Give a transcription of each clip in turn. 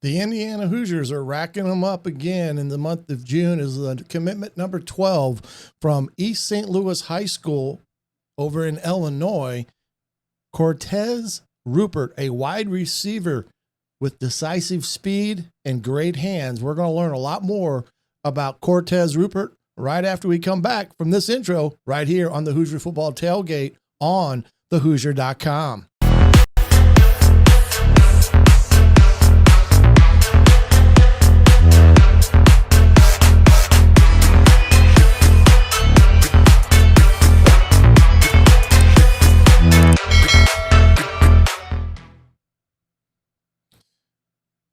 The Indiana Hoosiers are racking them up again in the month of June as the commitment number 12 from East St. Louis High School over in Illinois, KORTEZ Rupert, a wide receiver with decisive speed and great hands. We're going to learn a lot more about KORTEZ Rupert right after we come back from this intro right here on the Hoosier Football Tailgate on thehoosier.com.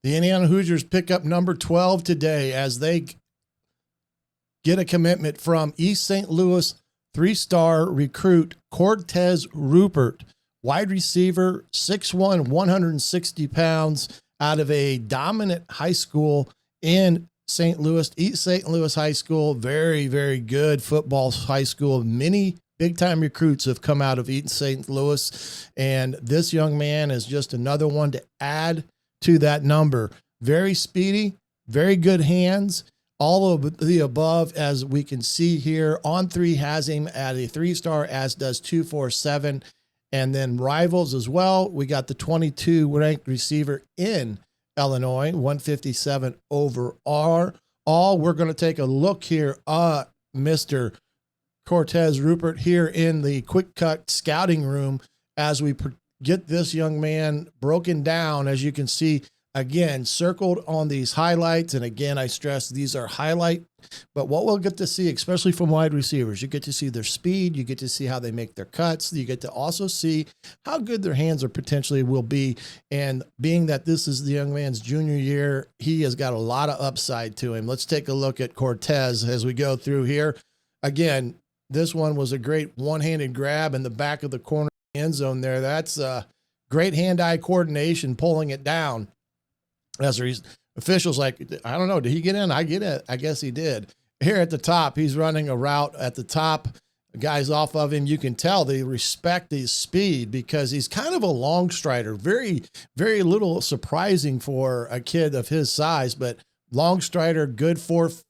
The Indiana Hoosiers pick up number 12 today as they get a commitment from East St. Louis three-star recruit KORTEZ Rupert, wide receiver, 6'1", 160 pounds, out of a dominant high school in St. Louis, East St. Louis High School. Very, very good football high school. Many big-time recruits have come out of East St. Louis, and this young man is just another one to add to that number. Very speedy, very good hands, all of the above, as we can see here. On three has him at a three-star, as does 247, and then rivals as well. We got the 22 ranked receiver in Illinois, 157 overall. We're going to take a look here at Mr. KORTEZ Rupert here in the quick cut scouting room as we get this young man broken down. As you can see, again, circled on these highlights. And again, I stress these are highlight, but what we'll get to see, especially from wide receivers, you get to see their speed. You get to see how they make their cuts. You get to also see how good their hands are potentially will be. And being that this is the young man's junior year, he has got a lot of upside to him. Let's take a look at KORTEZ as we go through here. Again, this one was a great one-handed grab in the back of the corner end zone there. That's great hand-eye coordination, pulling it down. As officials like, I don't know, did he get in? I guess he did. Here at the top, he's running a route at the top. Guys off of him, you can tell they respect his speed because he's kind of a long strider. Very, very little surprising for a kid of his size, but long strider, good 4.5,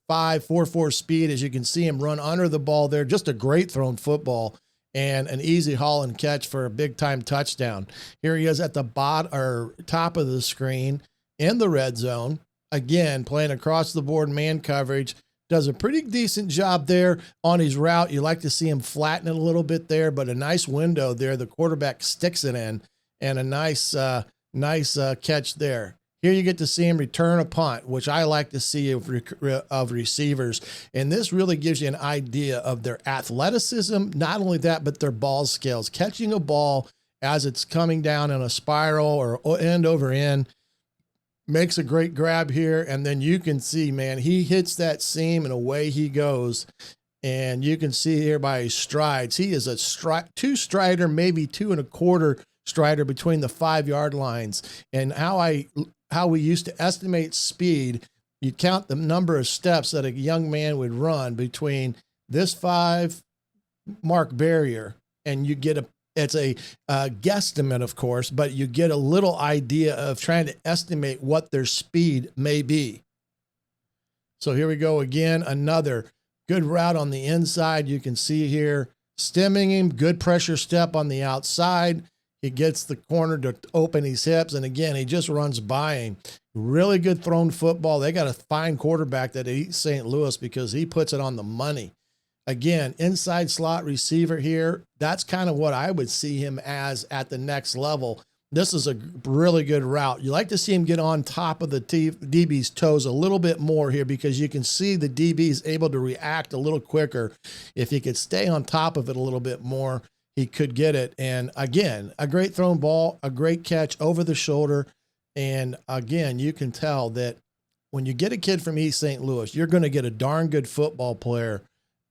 4.4 speed. As you can see him run under the ball there. Just a great thrown football and an easy haul and catch for a big time touchdown. Here he is at the bottom or top of the screen in the red zone. Again, playing across the board man coverage. Does a pretty decent job there on his route. You like to see him flatten it a little bit there, but a nice window there. The quarterback sticks it in, and a nice catch there. Here you get to see him return a punt, which I like to see of receivers. And this really gives you an idea of their athleticism. Not only that, but their ball skills. Catching a ball as it's coming down in a spiral or end over end. Makes a great grab here. And then you can see, man, he hits that seam and away he goes. And you can see here by his strides, he is a two strider, maybe 2.25 strider between the 5-yard lines. And how we used to estimate speed, you count the number of steps that a young man would run between this 5-mark barrier, and you get it's a guesstimate, of course, but you get a little idea of trying to estimate what their speed may be. So here we go again, another good route on the inside. You can see here, stemming him, good pressure step on the outside. He gets the corner to open his hips, and again, he just runs by him. Really good thrown football. They got a fine quarterback at East St. Louis because he puts it on the money. Again, inside slot receiver here. That's kind of what I would see him as at the next level. This is a really good route. You like to see him get on top of the DB's toes a little bit more here because you can see the DB's able to react a little quicker. If he could stay on top of it a little bit more, he could get it. And again, a great thrown ball, a great catch over the shoulder. And again, you can tell that when you get a kid from East St. Louis, you're going to get a darn good football player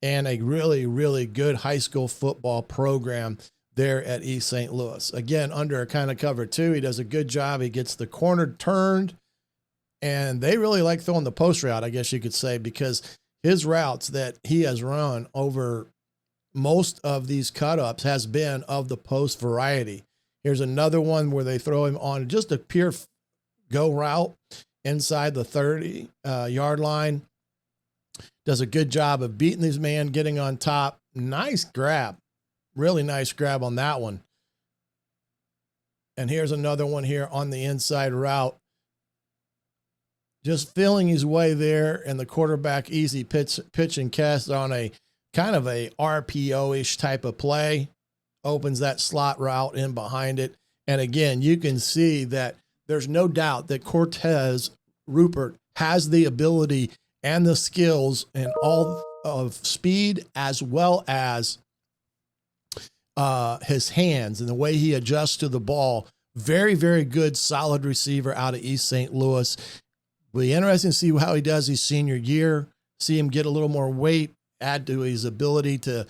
and a really, really good high school football program there at East St. Louis. Again, under a kind of cover two, he does a good job. He gets the corner turned, and they really like throwing the post route, I guess you could say, because his routes that he has run over most of these cut-ups has been of the post variety. Here's another one where they throw him on just a pure go route, inside the 30-yard line. Does a good job of beating this man, getting on top. Nice grab. Really nice grab on that one. And here's another one here on the inside route. Just feeling his way there, and the quarterback easy pitch and cast on a kind of a RPO-ish type of play. Opens that slot route in behind it. And again, you can see that there's no doubt that KORTEZ Rupert has the ability and the skills and all of speed, as well as his hands and the way he adjusts to the ball. Very, very good, solid receiver out of East St. Louis. Will be interesting to see how he does his senior year, see him get a little more weight, add to his ability to,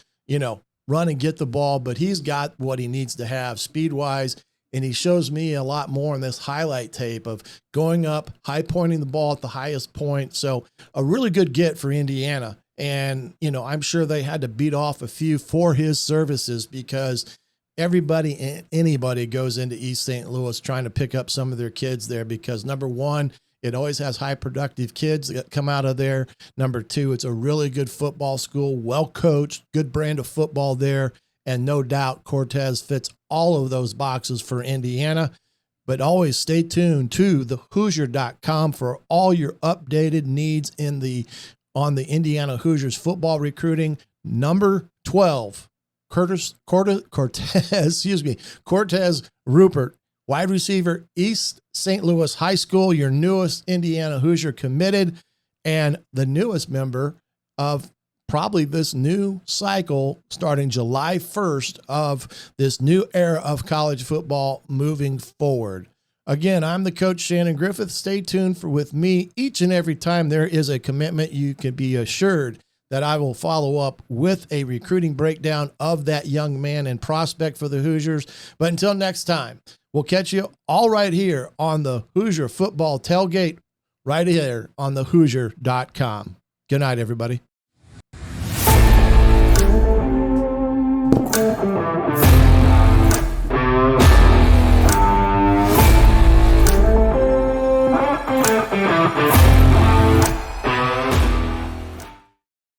run and get the ball, but he's got what he needs to have speed-wise, and he shows me a lot more in this highlight tape of going up, high pointing the ball at the highest point. So a really good get for Indiana. And, I'm sure they had to beat off a few for his services, because everybody and anybody goes into East St. Louis trying to pick up some of their kids there, because number one, it always has high productive kids that come out of there. Number two, it's a really good football school, well coached, good brand of football there. And no doubt KORTEZ fits all of those boxes for Indiana. But always stay tuned to thehoosier.com for all your updated needs on the Indiana Hoosiers football recruiting. Number 12, KORTEZ Rupert, wide receiver, East St. Louis High School, your newest Indiana Hoosier committed, and the newest member of probably this new cycle starting July 1st of this new era of college football moving forward. Again, I'm the coach, Shannon Griffith. Stay tuned with me each and every time there is a commitment. You can be assured that I will follow up with a recruiting breakdown of that young man and prospect for the Hoosiers. But until next time, we'll catch you all right here on the Hoosier Football Tailgate, right here on thehoosier.com. Good night, everybody.